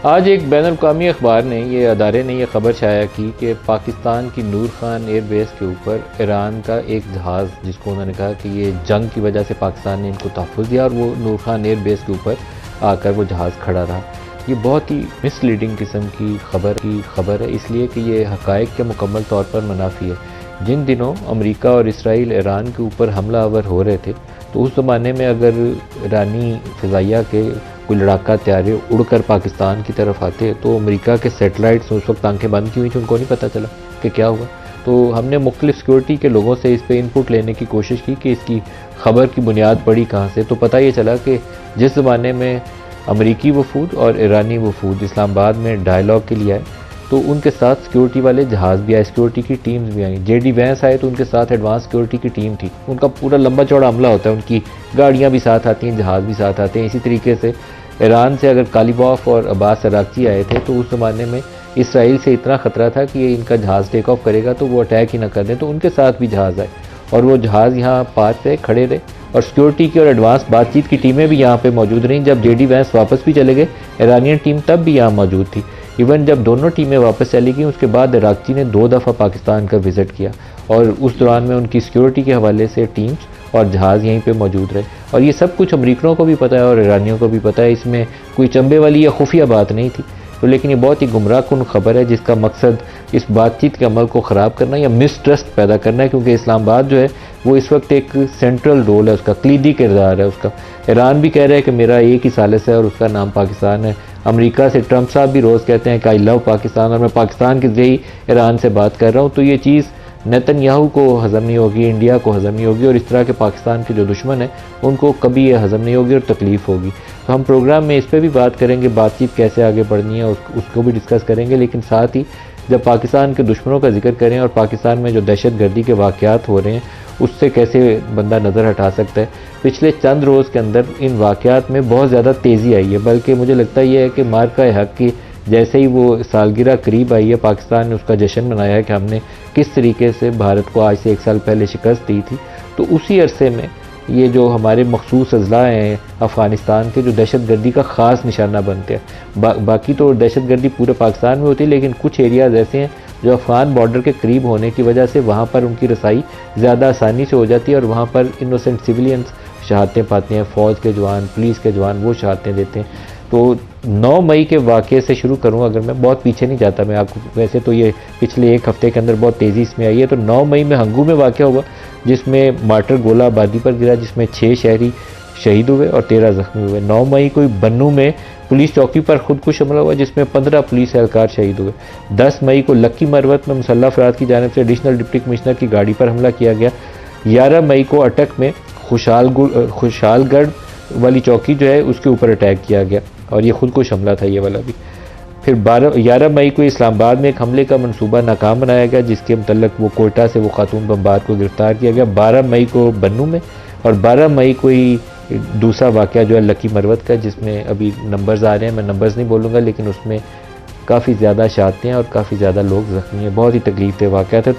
आज एक बैनुल-अक़वामी अखबार ने ये अदारे ने यह खबर शाया की कि पाकिस्तान की नूर खान एयरबेस के ऊपर ईरान का एक जहाज़, जिसको उन्होंने कहा कि ये जंग की वजह से पाकिस्तान ने इनको तहफ़्फ़ुज़ दिया, और वो नूर खान एयरबेस के ऊपर आकर वो जहाज़ खड़ा रहा। ये बहुत ही मिसलीडिंग किस्म की खबर है, इसलिए कि ये हक़ाइक़ के मुकम्मल तौर पर मुनाफ़ी है। जिन दिनों अमेरिका और इसराइल ईरान के ऊपर हमलावर हो रहे थे, तो उस ज़माने में अगर ईरानी फ़िज़ाइया के कोई लड़ाका तैयारे उड़कर पाकिस्तान की तरफ आते, तो अमेरिका के सैटेलाइट्स उस वक्त आंखें बंद की हुई थी, उनको नहीं पता चला कि क्या हुआ। तो हमने मुख्तलिफ सिक्योरिटी के लोगों से इस पे इनपुट लेने की कोशिश की कि इसकी खबर की बुनियाद पड़ी कहाँ से। तो पता ये चला कि जिस ज़माने में अमरीकी वफूद और ईरानी वफूद इस्लामाबाद में डायलॉग के लिए आए, तो उनके साथ सिक्योरिटी वाले जहाज़ भी आए, सिक्योरिटी की टीम्स भी आई। जेडी वैंस आए तो उनके साथ एडवांस सिक्योरिटी की टीम थी। उनका पूरा लंबा चौड़ा हमला होता है, उनकी गाड़ियाँ भी साथ आती हैं, जहाज़ भी साथ आते हैं। इसी तरीके से ईरान से अगर कालिबॉफ और अब्बास अराक़ची आए थे, तो उस ज़माने में इसराइल से इतना ख़तरा था कि ये इनका जहाज़ टेक ऑफ करेगा तो वो अटैक ही ना कर दें, तो उनके साथ भी जहाज़ आए और वो जहाज़ यहाँ पास रहे, खड़े रहे, और सिक्योरिटी की और एडवांस बातचीत की टीमें भी यहाँ पे मौजूद रहीं। जब जेडी वैंस वापस भी चले गए, ईरानियन टीम तब भी यहाँ मौजूद थी। इवन जब दोनों टीमें वापस चली गई, उसके बाद अराक़ची ने 2 दफ़ा पाकिस्तान का विज़िट किया, और उस दौरान में उनकी सिक्योरिटी के हवाले से टीम्स और जहाज़ यहीं पे मौजूद रहे। और ये सब कुछ अमरीकियों को भी पता है और ईरानियों को भी पता है, इसमें कोई चंबे वाली या खुफिया बात नहीं थी। तो लेकिन ये बहुत ही गुमराहकुन खबर है, जिसका मकसद इस बातचीत के अमल को ख़राब करना या मिसट्रस्ट पैदा करना है, क्योंकि इस्लामाबाद जो है वो इस वक्त एक सेंट्रल रोल है, उसका कलीदी किरदार है उसका। ईरान भी कह रहा है कि मेरा एक ही सालिस है और उसका नाम पाकिस्तान है। अमेरिका से ट्रंप साहब भी रोज़ कहते हैं कि आई लव पाकिस्तान, और मैं पाकिस्तान के ज़रिए ईरान से बात कर रहा हूँ। तो ये चीज़ नेतन्याहू को हज़म नहीं होगी, इंडिया को हज़म नहीं होगी, और इस तरह के पाकिस्तान के जो दुश्मन हैं उनको कभी ये हज़म नहीं होगी और तकलीफ़ होगी। तो हम प्रोग्राम में इस पर भी बात करेंगे, बातचीत कैसे आगे बढ़नी है उसको भी डिस्कस करेंगे। लेकिन साथ ही जब पाकिस्तान के दुश्मनों का जिक्र करें और पाकिस्तान में जो दहशत गर्दी के वाक़यात हो रहे हैं, उससे कैसे बंदा नज़र हटा सकता है। पिछले चंद रोज़ के अंदर इन वाक़यात में बहुत ज़्यादा तेज़ी आई है, बल्कि मुझे लगता ये है कि मार्का-ए-हक़ की जैसे ही वो सालगिरह करीब आई है, पाकिस्तान ने उसका जश्न मनाया है कि हमने किस तरीके से भारत को आज से 1 साल पहले शिकस्त दी थी। तो उसी अरसे में ये जो हमारे मखसूस अज़ला हैं अफ़गानिस्तान के, जो दहशत गर्दी का ख़ास निशाना बनते हैं। बाकी तो दहशत गर्दी पूरे पाकिस्तान में होती है, लेकिन कुछ एरियाज़ ऐसे हैं जो अफ़गान बॉर्डर के करीब होने की वजह से वहाँ पर उनकी रसाई ज़्यादा आसानी से हो जाती है, और वहाँ पर इनोसेंट सिविलियंस शहादतें पाते हैं, फ़ौज के जवान, पुलिस के जवान वो शहादतें देते हैं। तो 9 मई के वाक़े से शुरू करूँ, अगर मैं बहुत पीछे नहीं जाता मैं आपको, वैसे तो ये पिछले 1 हफ़्ते के अंदर बहुत तेज़ी इसमें आई है। तो 9 मई में हंगू में वाक़या हुआ, जिसमें मार्टर गोला आबादी पर गिरा, जिसमें 6 शहरी शहीद हुए और 13 ज़ख्मी हुए। 9 मई को बन्नू में पुलिस चौकी पर खुदकुश हमला हुआ, जिसमें 15 पुलिस एहलकार शहीद हुए। 10 मई को लक्की मरवत में मुसल्लह अफराद की जानिब से एडिशनल डिप्टी कमिश्नर की गाड़ी पर हमला किया गया। 11 मई को अटक में खुशालगढ़ वाली चौकी जो है उसके ऊपर अटैक किया गया, और ये खुदकुश हमला था ये वाला भी। फिर 11 मई को इस्लामाबाद में एक हमले का मंसूबा नाकाम बनाया गया, जिसके मतलब वो कोयटा से वो खातून बमबार को गिरफ्तार किया गया। 12 मई को बन्नू में, और 12 मई को ही दूसरा वाक़या जो है लक्की मरवत का, जिसमें अभी नंबर्स आ रहे हैं, मैं नंबर्स नहीं बोलूँगा, लेकिन उसमें काफ़ी ज़्यादा शहादतें हैं और काफ़ी ज़्यादा लोग ज़ख्मी हैं। बहुत ही तकलीफ़ दे वाक़या था।